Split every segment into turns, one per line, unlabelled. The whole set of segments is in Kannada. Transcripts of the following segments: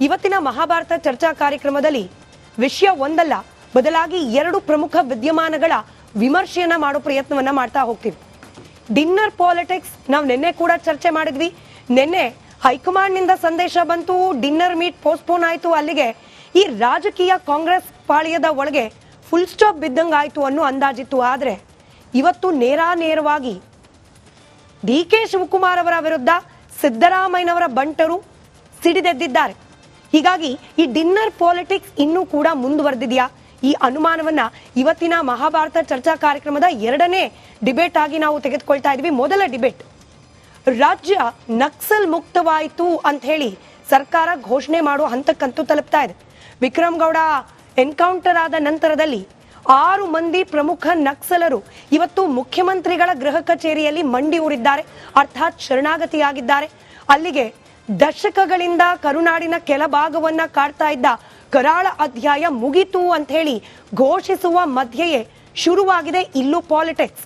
ಇವತ್ತಿನ ಮಹಾಭಾರತ ಚರ್ಚಾ ಕಾರ್ಯಕ್ರಮದಲ್ಲಿ ವಿಷಯ ಒಂದಲ್ಲ ಬದಲಾಗಿ ಎರಡು ಪ್ರಮುಖ ವಿದ್ಯಮಾನಗಳ ವಿಮರ್ಶೆಯನ್ನ ಮಾಡೋ ಪ್ರಯತ್ನವನ್ನ ಮಾಡ್ತಾ ಹೋಗ್ತೀವಿ. ಡಿನ್ನರ್ ಪಾಲಿಟಿಕ್ಸ್ ನಾವು ನಿನ್ನೆ ಕೂಡ ಚರ್ಚೆ ಮಾಡಿದ್ವಿ. ನಿನ್ನೆ ಹೈಕಮಾಂಡ್ ನಿಂದ ಸಂದೇಶ ಬಂತು, ಡಿನ್ನರ್ ಮೀಟ್ ಪೋಸ್ಟ್ಪೋನ್ ಆಯ್ತು. ಅಲ್ಲಿಗೆ ಈ ರಾಜಕೀಯ ಕಾಂಗ್ರೆಸ್ ಪಾಳ್ಯದ ಒಳಗೆ ಫುಲ್ ಸ್ಟಾಪ್ ಬಿದ್ದಂಗ ಆಯ್ತು ಅನ್ನೋ ಅಂದಾಜಿತ್ತು. ಆದ್ರೆ ಇವತ್ತು ನೇರವಾಗಿ ಡಿ ಕೆ ಶಿವಕುಮಾರ್ ಅವರ ವಿರುದ್ಧ ಸಿದ್ದರಾಮಯ್ಯನವರ ಬಂಟರು ಸಿಡಿದೆದ್ದಿದ್ದಾರೆ. ಹೀಗಾಗಿ ಈ ಡಿನ್ನರ್ ಪಾಲಿಟಿಕ್ಸ್ ಇನ್ನೂ ಕೂಡ ಮುಂದುವರೆದಿದೆಯಾ? ಈ ಅನುಮಾನವನ್ನ ಇವತ್ತಿನ ಮಹಾಭಾರತ ಚರ್ಚಾ ಕಾರ್ಯಕ್ರಮದ ಎರಡನೇ ಡಿಬೇಟ್ ಆಗಿ ನಾವು ತೆಗೆದುಕೊಳ್ತಾ ಇದ್ವಿ. ಮೊದಲ ಡಿಬೇಟ್, ರಾಜ್ಯ ನಕ್ಸಲ್ ಮುಕ್ತವಾಯಿತು ಅಂತ ಹೇಳಿ ಸರ್ಕಾರ ಘೋಷಣೆ ಮಾಡುವ ಹಂತಕ್ಕಂತೂ ತಲುಪ್ತಾ ಇದೆ. ವಿಕ್ರಮ್ ಗೌಡ ಎನ್ಕೌಂಟರ್ ಆದ ನಂತರದಲ್ಲಿ 6 ಮಂದಿ ಪ್ರಮುಖ ನಕ್ಸಲರು ಇವತ್ತು ಮುಖ್ಯಮಂತ್ರಿಗಳ ಗೃಹ ಕಚೇರಿಯಲ್ಲಿ ಮಂಡಿ ಊರಿದ್ದಾರೆ, ಅರ್ಥಾತ್ ಶರಣಾಗತಿಯಾಗಿದ್ದಾರೆ. ಅಲ್ಲಿಗೆ ದಶಕಗಳಿಂದ ಕರುನಾಡಿನ ಕೆಲ ಭಾಗವನ್ನ ಕಾಡ್ತಾ ಇದ್ದ ಕರಾಳ ಅಧ್ಯಾಯ ಮುಗಿತು ಅಂತ ಹೇಳಿ ಘೋಷಿಸುವ ಮಧ್ಯೆಯೇ ಶುರುವಾಗಿದೆ ಇಲ್ಲೂ ಪಾಲಿಟಿಕ್ಸ್.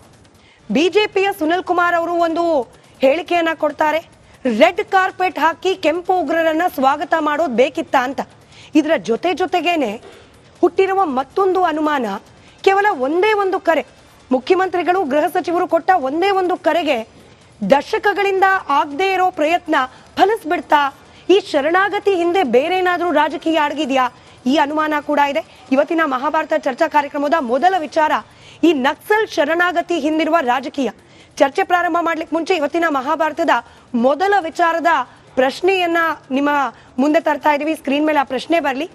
ಬಿಜೆಪಿಯ ಸುನಿಲ್ ಕುಮಾರ್ ಅವರು ಒಂದು ಹೇಳಿಕೆಯನ್ನ ಕೊಡ್ತಾರೆ, ರೆಡ್ ಕಾರ್ಪೆಟ್ ಹಾಕಿ ಕೆಂಪು ಉಗ್ರರನ್ನ ಸ್ವಾಗತ ಮಾಡೋದು ಬೇಕಿತ್ತ ಅಂತ. ಇದರ ಜೊತೆಗೇನೆ ಹುಟ್ಟಿರುವ ಮತ್ತೊಂದು ಅನುಮಾನ, ಕೇವಲ ಒಂದೇ ಒಂದು ಕರೆ, ಮುಖ್ಯಮಂತ್ರಿಗಳು ಗೃಹ ಸಚಿವರು ಕೊಟ್ಟ ಒಂದೇ ಒಂದು ಕರೆಗೆ ದಶಕಗಳಿಂದ ಆಗದೆ ಇರೋ ಪ್ರಯತ್ನ ಫಲಿಸ್ಬಿಡ್ತಾ? ಈ ಶರಣಾಗತಿ ಹಿಂದೆ ಬೇರೇನಾದ್ರೂ ರಾಜಕೀಯ ಅಡಗಿದ್ಯಾ? ಈ ಅನುಮಾನ ಕೂಡ ಇದೆ. ಇವತ್ತಿನ ಮಹಾಭಾರತ ಚರ್ಚಾ ಕಾರ್ಯಕ್ರಮದ ಮೊದಲ ವಿಚಾರ, ಈ ನಕ್ಸಲ್ ಶರಣಾಗತಿ ಹಿಂದಿರುವ ರಾಜಕೀಯ. ಚರ್ಚೆ ಪ್ರಾರಂಭ ಮಾಡ್ಲಿಕ್ಕೆ ಮುಂಚೆ ಇವತ್ತಿನ ಮಹಾಭಾರತದ ಮೊದಲ ವಿಚಾರದ ಪ್ರಶ್ನೆಯನ್ನ ನಿಮ್ಮ ಮುಂದೆ ತರ್ತಾ ಇದೀವಿ. ಸ್ಕ್ರೀನ್ ಮೇಲೆ ಆ ಪ್ರಶ್ನೆ ಬರಲಿ.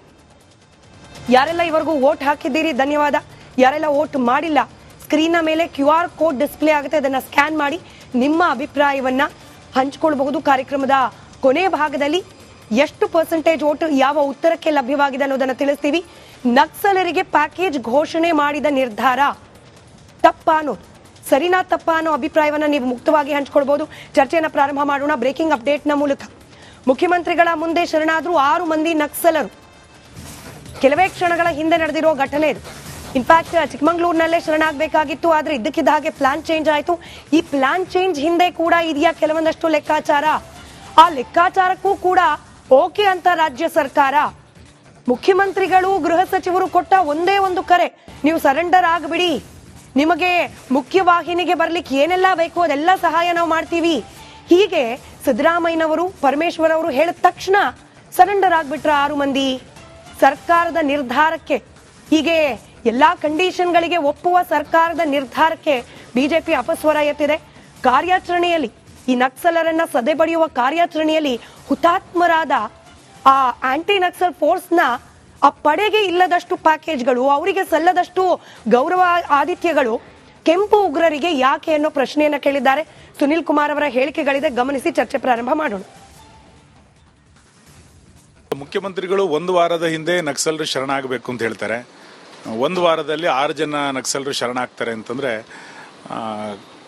ಯಾರೆಲ್ಲ ಇವರೆಗೂ ವೋಟ್ ಹಾಕಿದ್ದೀರಿ ಧನ್ಯವಾದ. ಯಾರೆಲ್ಲ ವೋಟ್ ಮಾಡಿಲ್ಲ, ಸ್ಕ್ರೀನ್ ಮೇಲೆ QR ಕೋಡ್ ಡಿಸ್ಪ್ಲೇ ಆಗುತ್ತೆ, ಅದನ್ನ ಸ್ಕ್ಯಾನ್ ಮಾಡಿ ನಿಮ್ಮ ಅಭಿಪ್ರಾಯವನ್ನ ಹಂಚಿಕೊಳ್ಳಬಹುದು. ಕಾರ್ಯಕ್ರಮದ ಕೊನೆ ಭಾಗದಲ್ಲಿ ಎಷ್ಟು ಪರ್ಸೆಂಟೇಜ್ ವೋಟ್ ಯಾವ ಉತ್ತರಕ್ಕೆ ಲಭ್ಯವಾಗಿದೆ ಅನ್ನೋದನ್ನ ತಿಳಿಸ್ತೀವಿ. ನಕ್ಸಲರಿಗೆ ಪ್ಯಾಕೇಜ್ ಘೋಷಣೆ ಮಾಡಿದ ನಿರ್ಧಾರ ತಪ್ಪಾ ಅನ್ನೋದು, ಸರಿನಾ ತಪ್ಪಾ ಅನ್ನೋ ಅಭಿಪ್ರಾಯವನ್ನ ನೀವು ಮುಕ್ತವಾಗಿ ಹಂಚಿಕೊಳ್ಬಹುದು. ಚರ್ಚೆಯನ್ನ ಪ್ರಾರಂಭ ಮಾಡೋಣ ಬ್ರೇಕಿಂಗ್ ಅಪ್ಡೇಟ್ ನ ಮೂಲಕ. ಮುಖ್ಯಮಂತ್ರಿಗಳ ಮುಂದೆ ಶರಣಾದ್ರು 6 ಮಂದಿ ನಕ್ಸಲರು. ಕೆಲವೇ ಕ್ಷಣಗಳ ಹಿಂದೆ ನಡೆದಿರೋ ಘಟನೆ ಇದು. ಇನ್ಫ್ಯಾಕ್ಟ್ ಚಿಕ್ಕಮಂಗ್ಳೂರಿನಲ್ಲೇ ಶರಣಾಗಬೇಕಾಗಿತ್ತು, ಆದ್ರೆ ಇದ್ದಕ್ಕಿದ್ದ ಹಾಗೆ ಪ್ಲಾನ್ ಚೇಂಜ್ ಆಯ್ತು. ಈ ಪ್ಲಾನ್ ಚೇಂಜ್ ಹಿಂದೆ ಕೂಡ ಇದೆಯಾ ಕೆಲವೊಂದಷ್ಟು ಲೆಕ್ಕಾಚಾರ. ಆ ಲೆಕ್ಕಾಚಾರಕ್ಕೂ ಕೂಡ ಓಕೆ ಅಂತ ರಾಜ್ಯ ಸರ್ಕಾರ, ಮುಖ್ಯಮಂತ್ರಿಗಳು ಗೃಹ ಸಚಿವರು ಕೊಟ್ಟ ಒಂದೇ ಒಂದು ಕರೆ, ನೀವು ಸರೆಂಡರ್ ಆಗ್ಬಿಡಿ, ನಿಮಗೆ ಮುಖ್ಯವಾಹಿನಿಗೆ ಬರ್ಲಿಕ್ಕೆ ಏನೆಲ್ಲ ಬೇಕು ಅದೆಲ್ಲ ಸಹಾಯ ನಾವು ಮಾಡ್ತೀವಿ, ಹೀಗೆ ಸಿದ್ದರಾಮಯ್ಯನವರು ಪರಮೇಶ್ವರ್ ಅವರು ಹೇಳಿದ ತಕ್ಷಣ ಸರೆಂಡರ್ ಆಗ್ಬಿಟ್ರ 6 ಮಂದಿ. ಸರ್ಕಾರದ ನಿರ್ಧಾರಕ್ಕೆ, ಹೀಗೆ ಎಲ್ಲಾ ಕಂಡೀಷನ್ಗಳಿಗೆ ಒಪ್ಪುವ ಸರ್ಕಾರದ ನಿರ್ಧಾರಕ್ಕೆ ಬಿಜೆಪಿ ಅಪಸ್ವರ ಎತ್ತಿದೆ. ಕಾರ್ಯಾಚರಣೆಯಲ್ಲಿ ಈ ನಕ್ಸಲರನ್ನ ಸದೆಬಡಿಯುವ ಕಾರ್ಯಾಚರಣೆಯಲ್ಲಿ ಹುತಾತ್ಮರಾದ ಆ ಆಂಟಿ ನಕ್ಸಲ್ ಫೋರ್ಸ್ನ ಆ ಪಡೆಗೆ ಇಲ್ಲದಷ್ಟು ಪ್ಯಾಕೇಜ್ಗಳು, ಅವರಿಗೆ ಸಲ್ಲದಷ್ಟು ಗೌರವ ಆತಿಥ್ಯಗಳು ಕೆಂಪು ಉಗ್ರರಿಗೆ ಯಾಕೆ ಅನ್ನೋ ಪ್ರಶ್ನೆಯನ್ನ ಕೇಳಿದ್ದಾರೆ. ಸುನಿಲ್ ಕುಮಾರ್ ಅವರ ಹೇಳಿಕೆಗಳಿದೆ, ಗಮನಿಸಿ ಚರ್ಚೆ ಪ್ರಾರಂಭ ಮಾಡೋಣ.
ಮುಖ್ಯಮಂತ್ರಿಗಳು 1 ವಾರದ ಹಿಂದೆ ನಕ್ಸಲರು ಶರಣಾಗಬೇಕು ಅಂತ ಹೇಳ್ತಾರೆ. 1 ವಾರದಲ್ಲಿ 6 ಜನ ನಕ್ಸಲರು ಶರಣಾಗ್ತಾರೆ ಅಂತಂದ್ರೆ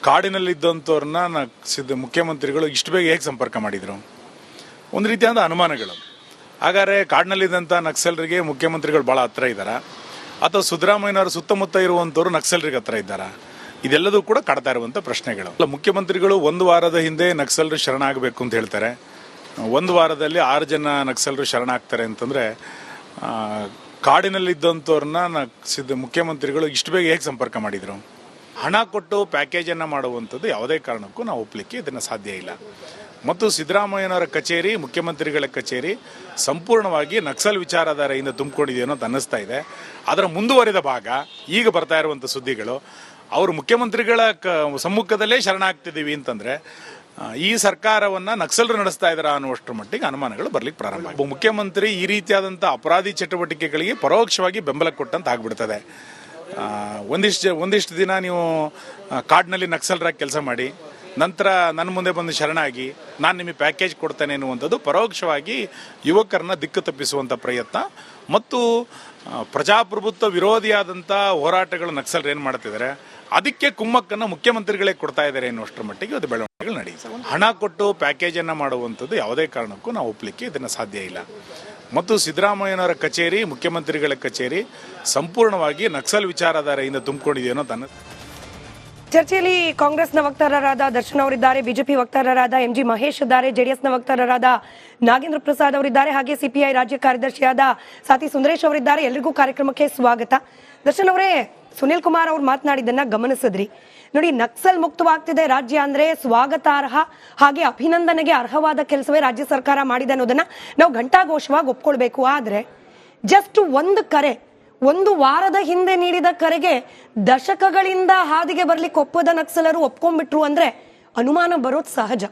ಕಾಡಿನಲ್ಲಿದ್ದಂಥವ್ರನ್ನ ಮುಖ್ಯಮಂತ್ರಿಗಳು ಇಷ್ಟು ಬೇಗ ಹೇಗೆ ಸಂಪರ್ಕ ಮಾಡಿದ್ರು? ಒಂದು ರೀತಿಯಾದ ಅನುಮಾನಗಳು. ಹಾಗಾದ್ರೆ ಕಾಡಿನಲ್ಲಿದ್ದಂಥ ನಕ್ಸಲರಿಗೆ ಮುಖ್ಯಮಂತ್ರಿಗಳು ಬಹಳ ಹತ್ರ ಇದ್ದಾರಾ, ಅಥವಾ ಸಿದ್ದರಾಮಯ್ಯನವರ ಸುತ್ತಮುತ್ತ ಇರುವಂಥವ್ರು ನಕ್ಸಲರಿಗೆ ಹತ್ರ ಇದ್ದಾರಾ? ಇದೆಲ್ಲದೂ ಕೂಡ ಕಾಡ್ತಾ ಇರುವಂಥ ಪ್ರಶ್ನೆಗಳು. ಮುಖ್ಯಮಂತ್ರಿಗಳು 1 ವಾರದ ಹಿಂದೆ ನಕ್ಸಲರು ಶರಣಾಗಬೇಕು ಅಂತ ಹೇಳ್ತಾರೆ. 1 ವಾರದಲ್ಲಿ 6 ಜನ ನಕ್ಸಲರು ಶರಣಾಗ್ತಾರೆ ಅಂತಂದ್ರೆ ಕಾಡಿನಲ್ಲಿದ್ದಂಥವ್ರನ್ನ ಮುಖ್ಯಮಂತ್ರಿಗಳು ಇಷ್ಟು ಬೇಗ ಹೇಗೆ ಸಂಪರ್ಕ ಮಾಡಿದ್ರು? ಹಣ ಕೊಟ್ಟು ಪ್ಯಾಕೇಜ್ ಅನ್ನ ಮಾಡುವಂಥದ್ದು ಯಾವುದೇ ಕಾರಣಕ್ಕೂ ನಾವು ಒಪ್ಪಲಿಕ್ಕೆ ಇದನ್ನ ಸಾಧ್ಯ ಇಲ್ಲ. ಮತ್ತು ಸಿದ್ದರಾಮಯ್ಯನವರ ಕಚೇರಿ, ಮುಖ್ಯಮಂತ್ರಿಗಳ ಕಚೇರಿ ಸಂಪೂರ್ಣವಾಗಿ ನಕ್ಸಲ್ ವಿಚಾರಧಾರೆಯಿಂದ ತುಂಬಿಕೊಂಡಿದೆಯೋ ಅಂತ ಅನ್ನಿಸ್ತಾ ಇದೆ. ಅದರ ಮುಂದುವರಿದ ಭಾಗ ಈಗ ಬರ್ತಾ ಇರುವಂಥ ಸುದ್ದಿಗಳು, ಅವರು ಮುಖ್ಯಮಂತ್ರಿಗಳ ಸಮ್ಮುಖದಲ್ಲೇ ಶರಣಾಗ್ತಿದ್ದೀವಿ ಅಂತಂದ್ರೆ ಈ ಸರ್ಕಾರವನ್ನ ನಕ್ಸಲರು ನಡೆಸ್ತಾ ಇದಾರ ಅನ್ನುವಷ್ಟರ ಮಟ್ಟಿಗೆ ಅನುಮಾನಗಳು ಬರ್ಲಿಕ್ಕೆ ಪ್ರಾರಂಭ ಆಗಿದೆ. ಮುಖ್ಯಮಂತ್ರಿ ಈ ರೀತಿಯಾದಂಥ ಅಪರಾಧಿ ಚಟುವಟಿಕೆಗಳಿಗೆ ಪರೋಕ್ಷವಾಗಿ ಬೆಂಬಲ ಕೊಟ್ಟಂತ ಆಗ್ಬಿಡ್ತದೆ. ಒಂದಿಷ್ಟು ದಿನ ನೀವು ಕಾಡಿನಲ್ಲಿ ನಕ್ಸಲರಾಗಿ ಕೆಲಸ ಮಾಡಿ, ನಂತರ ನನ್ನ ಮುಂದೆ ಬಂದು ಶರಣಾಗಿ ನಾನು ನಿಮಗೆ ಪ್ಯಾಕೇಜ್ ಕೊಡ್ತೇನೆ ಎನ್ನುವಂಥದ್ದು ಪರೋಕ್ಷವಾಗಿ ಯುವಕರನ್ನ ದಿಕ್ಕು ತಪ್ಪಿಸುವಂಥ ಪ್ರಯತ್ನ ಮತ್ತು ಪ್ರಜಾಪ್ರಭುತ್ವ ವಿರೋಧಿಯಾದಂಥ ಹೋರಾಟಗಳು ನಕ್ಸಲರು ಏನು ಮಾಡ್ತಿದ್ದಾರೆ, ಅದಕ್ಕೆ ಕುಮ್ಮಕ್ಕನ್ನು ಮುಖ್ಯಮಂತ್ರಿಗಳೇ ಕೊಡ್ತಾ ಇದ್ದಾರೆ ಎನ್ನುವಷ್ಟರ ಮಟ್ಟಿಗೆ ಅದು ಬೆಳವಣಿಗೆಗಳು ನಡೆಯುತ್ತೆ. ಹಣ ಕೊಟ್ಟು ಪ್ಯಾಕೇಜ್ ಅನ್ನ ಮಾಡುವಂಥದ್ದು ಯಾವುದೇ ಕಾರಣಕ್ಕೂ ನಾವು ಒಪ್ಪಲಿಕ್ಕೆ ಇದನ್ನ ಸಾಧ್ಯ ಇಲ್ಲ. ಮತ್ತು ಸಿದ್ದರಾಮಯ್ಯನವರ ಕಚೇರಿ, ಮುಖ್ಯಮಂತ್ರಿಗಳ ಕಚೇರಿ ಸಂಪೂರ್ಣವಾಗಿ ನಕ್ಸಲ್ ವಿಚಾರಧಾರೆಯಿಂದ ತುಂಬಿಕೊಂಡಿದೆಯೋ ಅಂತ
ಚರ್ಚೆಯಲ್ಲಿ ಕಾಂಗ್ರೆಸ್ನ ವಕ್ತಾರರಾದ ದರ್ಶನ್ ಅವರಿದ್ದಾರೆ, ಬಿಜೆಪಿ ವಕ್ತಾರರಾದ MG ಮಹೇಶ್ ಇದ್ದಾರೆ, ಜೆಡಿಎಸ್ನ ವಕ್ತಾರರಾದ ನಾಗೇಂದ್ರ ಪ್ರಸಾದ್ ಅವರಿದ್ದಾರೆ, ಹಾಗೆ ಸಿಪಿಐ ರಾಜ್ಯ ಕಾರ್ಯದರ್ಶಿಯಾದ ಸಾತಿ ಸುಂದರೇಶ್ ಅವರಿದ್ದಾರೆ. ಎಲ್ರಿಗೂ ಕಾರ್ಯಕ್ರಮಕ್ಕೆ ಸ್ವಾಗತ. ದರ್ಶನ್ ಅವರೇ, ಸುನಿಲ್ ಕುಮಾರ್ ಅವ್ರು ಮಾತನಾಡಿದ್ದನ್ನ ಗಮನಿಸಿದ್ರಿ. ನೋಡಿ, ನಕ್ಸಲ್ ಮುಕ್ತವಾಗ್ತಿದೆ ರಾಜ್ಯ ಅಂದ್ರೆ ಸ್ವಾಗತಾರ್ಹ ಹಾಗೆ ಅಭಿನಂದನೆಗೆ ಅರ್ಹವಾದ ಕೆಲಸವೇ ರಾಜ್ಯ ಸರ್ಕಾರ ಮಾಡಿದೆ ಅನ್ನೋದನ್ನ ನಾವು ಘಂಟಾಘೋಷವಾಗಿ ಒಪ್ಕೊಳ್ಬೇಕು. ಆದ್ರೆ ಜಸ್ಟ್ ಒಂದು ಕರೆ, ಒಂದು ವಾರದ ಹಿಂದೆ ನೀಡಿದ ಕರೆಗೆ ದಶಕಗಳಿಂದ ಹಾದಿಗೆ ಬರ್ಲಿಕ್ಕೆ ಒಪ್ಪದ ನಕ್ಸಲರು ಒಪ್ಕೊಂಡ್ಬಿಟ್ರು ಅಂದ್ರೆ ಅನುಮಾನ ಬರೋದು ಸಹಜ.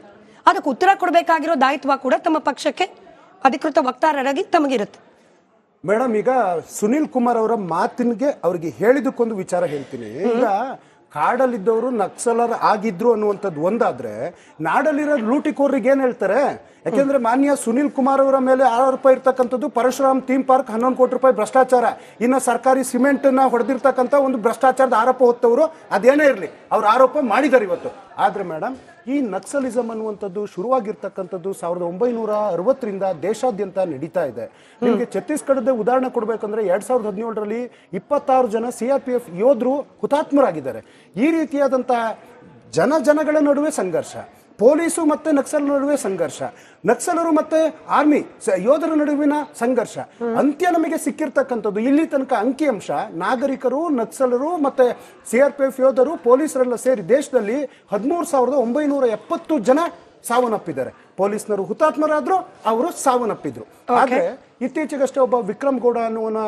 ಅದಕ್ಕೆ ಉತ್ತರ ಕೊಡಬೇಕಾಗಿರೋ ದಾಯಿತ್ವ ಕೂಡ ತಮ್ಮ ಪಕ್ಷಕ್ಕೆ ಅಧಿಕೃತ ವಕ್ತಾರರಾಗಿ ತಮಗಿರುತ್ತೆ.
ಮೇಡಮ್, ಈಗ ಸುನಿಲ್ ಕುಮಾರ್ ಅವರ ಮಾತಿನಿಗೆ ಅವ್ರಿಗೆ ಹೇಳಿದಕ್ಕೊಂದು ವಿಚಾರ ಹೇಳ್ತೀನಿ. ಈಗ ಕಾಡಲ್ಲಿದ್ದವರು ನಕ್ಸಲರ್ ಆಗಿದ್ರು ಅನ್ನುವಂಥದ್ದು ಒಂದಾದ್ರೆ, ನಾಡಲ್ಲಿರೋ ಲೂಟಿಕೋರ್ರಿಗೆ ಏನ್ ಹೇಳ್ತಾರೆ? ಯಾಕೆಂದ್ರೆ ಮಾನ್ಯ ಸುನಿಲ್ ಕುಮಾರ್ ಅವರ ಮೇಲೆ ಆರೋಪ ಇರ್ತಕ್ಕಂಥದ್ದು ಪರಶುರಾಮ್ ಥೀಮ್ ಪಾರ್ಕ್ 11 ಕೋಟಿ ರೂಪಾಯಿ ಭ್ರಷ್ಟಾಚಾರ, ಇನ್ನು ಸರ್ಕಾರಿ ಸಿಮೆಂಟ್ ನ ಹೊಡೆದಿರ್ತಕ್ಕಂಥ ಒಂದು ಭ್ರಷ್ಟಾಚಾರದ ಆರೋಪ ಹೊತ್ತವರು ಅದೇನೇ ಇರಲಿ, ಅವ್ರ ಆರೋಪ ಮಾಡಿದ್ದಾರೆ ಇವತ್ತು. ಆದ್ರೆ ಮೇಡಮ್, ಈ ನಕ್ಸಲಿಸಮ್ ಅನ್ನುವಂಥದ್ದು ಶುರುವಾಗಿರ್ತಕ್ಕಂಥದ್ದು 1960ರಿಂದ ದೇಶಾದ್ಯಂತ ನಡೀತಾ ಇದೆ. ನಿಮಗೆ ಛತ್ತೀಸ್ಗಢದ ಉದಾಹರಣೆ ಕೊಡಬೇಕಂದ್ರೆ 2017ರಲ್ಲಿ 26 ಜನ CRPF ಯೋಧರು ಹುತಾತ್ಮರಾಗಿದ್ದಾರೆ. ಈ ರೀತಿಯಾದಂತಹ ಜನಗಳ ನಡುವೆ ಸಂಘರ್ಷ, ಪೊಲೀಸು ಮತ್ತೆ ನಕ್ಸಲ್ ನಡುವೆ ಸಂಘರ್ಷ, ನಕ್ಸಲರು ಮತ್ತೆ ಆರ್ಮಿ ಯೋಧರ ನಡುವಿನ ಸಂಘರ್ಷ, ಅಂತ್ಯ ನಮಗೆ ಸಿಕ್ಕಿರ್ತಕ್ಕಂಥದ್ದು ಇಲ್ಲಿ ತನಕ ಅಂಕಿಅಂಶ ನಾಗರಿಕರು, ನಕ್ಸಲರು ಮತ್ತೆ CRPF ಯೋಧರು, ಪೊಲೀಸರೆಲ್ಲ ಸೇರಿ ದೇಶದಲ್ಲಿ 13,970 ಜನ ಸಾವನ್ನಪ್ಪಿದ್ದಾರೆ. ಪೊಲೀಸ್ನರು ಹುತಾತ್ಮರಾದ್ರು, ಅವರು ಸಾವನ್ನಪ್ಪಿದ್ರು. ಆದ್ರೆ ಇತ್ತೀಚೆಗಷ್ಟೇ ಒಬ್ಬ ವಿಕ್ರಮ್ ಗೌಡ ಅನ್ನುವನ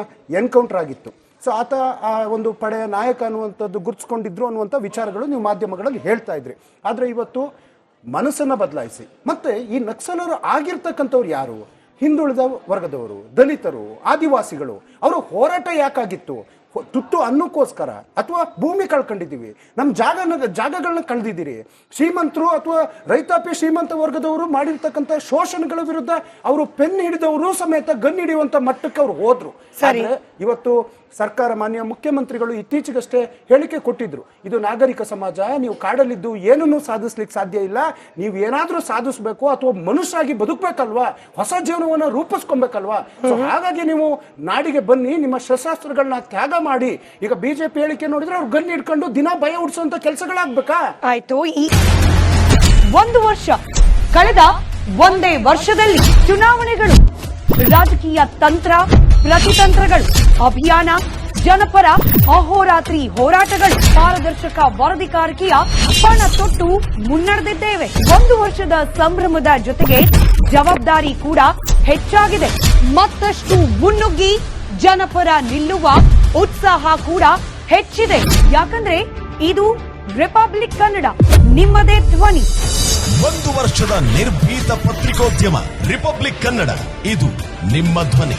ಎನ್ಕೌಂಟರ್ ಆಗಿತ್ತು. ಸೊ ಆತ ಆ ಒಂದು ಪಡೆಯ ನಾಯಕ ಅನ್ನುವಂಥದ್ದು ಗುರುತಿಸ್ಕೊಂಡಿದ್ರು ಅನ್ನುವಂಥ ವಿಚಾರಗಳು ನೀವು ಮಾಧ್ಯಮಗಳಲ್ಲಿ ಹೇಳ್ತಾ ಇದ್ರಿ. ಆದ್ರೆ ಇವತ್ತು ಮನಸ್ಸನ್ನ ಬದಲಾಯಿಸಿ ಮತ್ತೆ ಈ ನಕ್ಸಲರು ಆಗಿರ್ತಕ್ಕಂಥವ್ರು ಯಾರು? ಹಿಂದುಳಿದ ವರ್ಗದವರು, ದಲಿತರು, ಆದಿವಾಸಿಗಳು. ಅವರು ಹೋರಾಟ ಯಾಕಾಗಿತ್ತು? ತುತ್ತು ಅನ್ನಕ್ಕೋಸ್ಕರ ಅಥವಾ ಭೂಮಿ ಕಳ್ಕೊಂಡಿದ್ದೀವಿ, ನಮ್ಮ ಜಾಗಗಳನ್ನ ಕಳೆದಿದ್ದೀರಿ. ಶ್ರೀಮಂತರು ಅಥವಾ ರೈತಾಪಿ ಶ್ರೀಮಂತ ವರ್ಗದವರು ಮಾಡಿರ್ತಕ್ಕಂಥ ಶೋಷಣೆಗಳ ವಿರುದ್ಧ ಅವರು ಪೆನ್ ಹಿಡಿದವರು ಸಮೇತ ಗನ್ ಹಿಡಿಯುವಂತ ಮಟ್ಟಕ್ಕೆ ಅವರು ಹೋದ್ರು. ಇವತ್ತು ಸರ್ಕಾರ, ಮಾನ್ಯ ಮುಖ್ಯಮಂತ್ರಿಗಳು ಇತ್ತೀಚೆಗಷ್ಟೇ ಹೇಳಿಕೆ ಕೊಟ್ಟಿದ್ರು, ಇದು ನಾಗರಿಕ ಸಮಾಜ, ನೀವು ಕಾಡಲ್ಲಿದ್ದು ಏನನ್ನೂ ಸಾಧಿಸ್ಲಿಕ್ಕೆ ಸಾಧ್ಯ ಇಲ್ಲ, ನೀವು ಏನಾದ್ರೂ ಸಾಧಿಸ್ಬೇಕು ಅಥವಾ ಮನುಷ್ಯರಾಗಿ ಬದುಕಬೇಕಲ್ವಾ, ಹೊಸ ಜೀವನವನ್ನ ರೂಪಿಸ್ಕೊಬೇಕಲ್ವಾ. ಹಾಗಾಗಿ ನೀವು ನಾಡಿಗೆ ಬನ್ನಿ, ನಿಮ್ಮ ಶಸ್ತ್ರಾಸ್ತ್ರಗಳನ್ನ ತ್ಯಾಗ ಮಾಡಿ. ಈಗ ಬಿಜೆಪಿ ಹೇಳಿಕೆ ನೋಡಿದ್ರೆ ಅವ್ರು ಗನ್ ಹಿಡ್ಕೊಂಡು ದಿನ ಭಯ ಹುಡ್ಸುವಂತ ಕೆಲಸಗಳಾಗ್ಬೇಕಾ?
ಆಯ್ತು. ಈ ಒಂದು ವರ್ಷ ಕಳೆದ ಒಂದೇ ವರ್ಷದಲ್ಲಿ ಚುನಾವಣೆಗಳು, ರಾಜಕೀಯ ತಂತ್ರ, ಪ್ರತಿತಂತ್ರಗಳು, ಅಭಿಯಾನ, ಜನಪರ ಅಹೋರಾತ್ರಿ ಹೋರಾಟಗಳು, ಪಾರದರ್ಶಕ ವರದಿಗಾರಿಕೆಯ ಪಣ ತೊಟ್ಟು ಮುನ್ನಡೆದಿದ್ದೇವೆ. ಒಂದು ವರ್ಷದ ಸಂಭ್ರಮದ ಜೊತೆಗೆ ಜವಾಬ್ದಾರಿ ಕೂಡ ಹೆಚ್ಚಾಗಿದೆ. ಮತ್ತಷ್ಟು ಮುನ್ನುಗ್ಗಿ ಜನಪರ ನಿಲ್ಲುವ ಉತ್ಸಾಹ ಕೂಡ ಹೆಚ್ಚಿದೆ. ಯಾಕಂದ್ರೆ ಇದು ರಿಪಬ್ಲಿಕ್ ಕನ್ನಡ, ನಿಮ್ಮದೇ ಧ್ವನಿ.
1 ವರ್ಷದ ನಿರ್ಭೀತ ಪತ್ರಿಕೋದ್ಯಮ ರಿಪಬ್ಲಿಕ್ ಕನ್ನಡ, ಇದು ನಿಮ್ಮ ಧ್ವನಿ.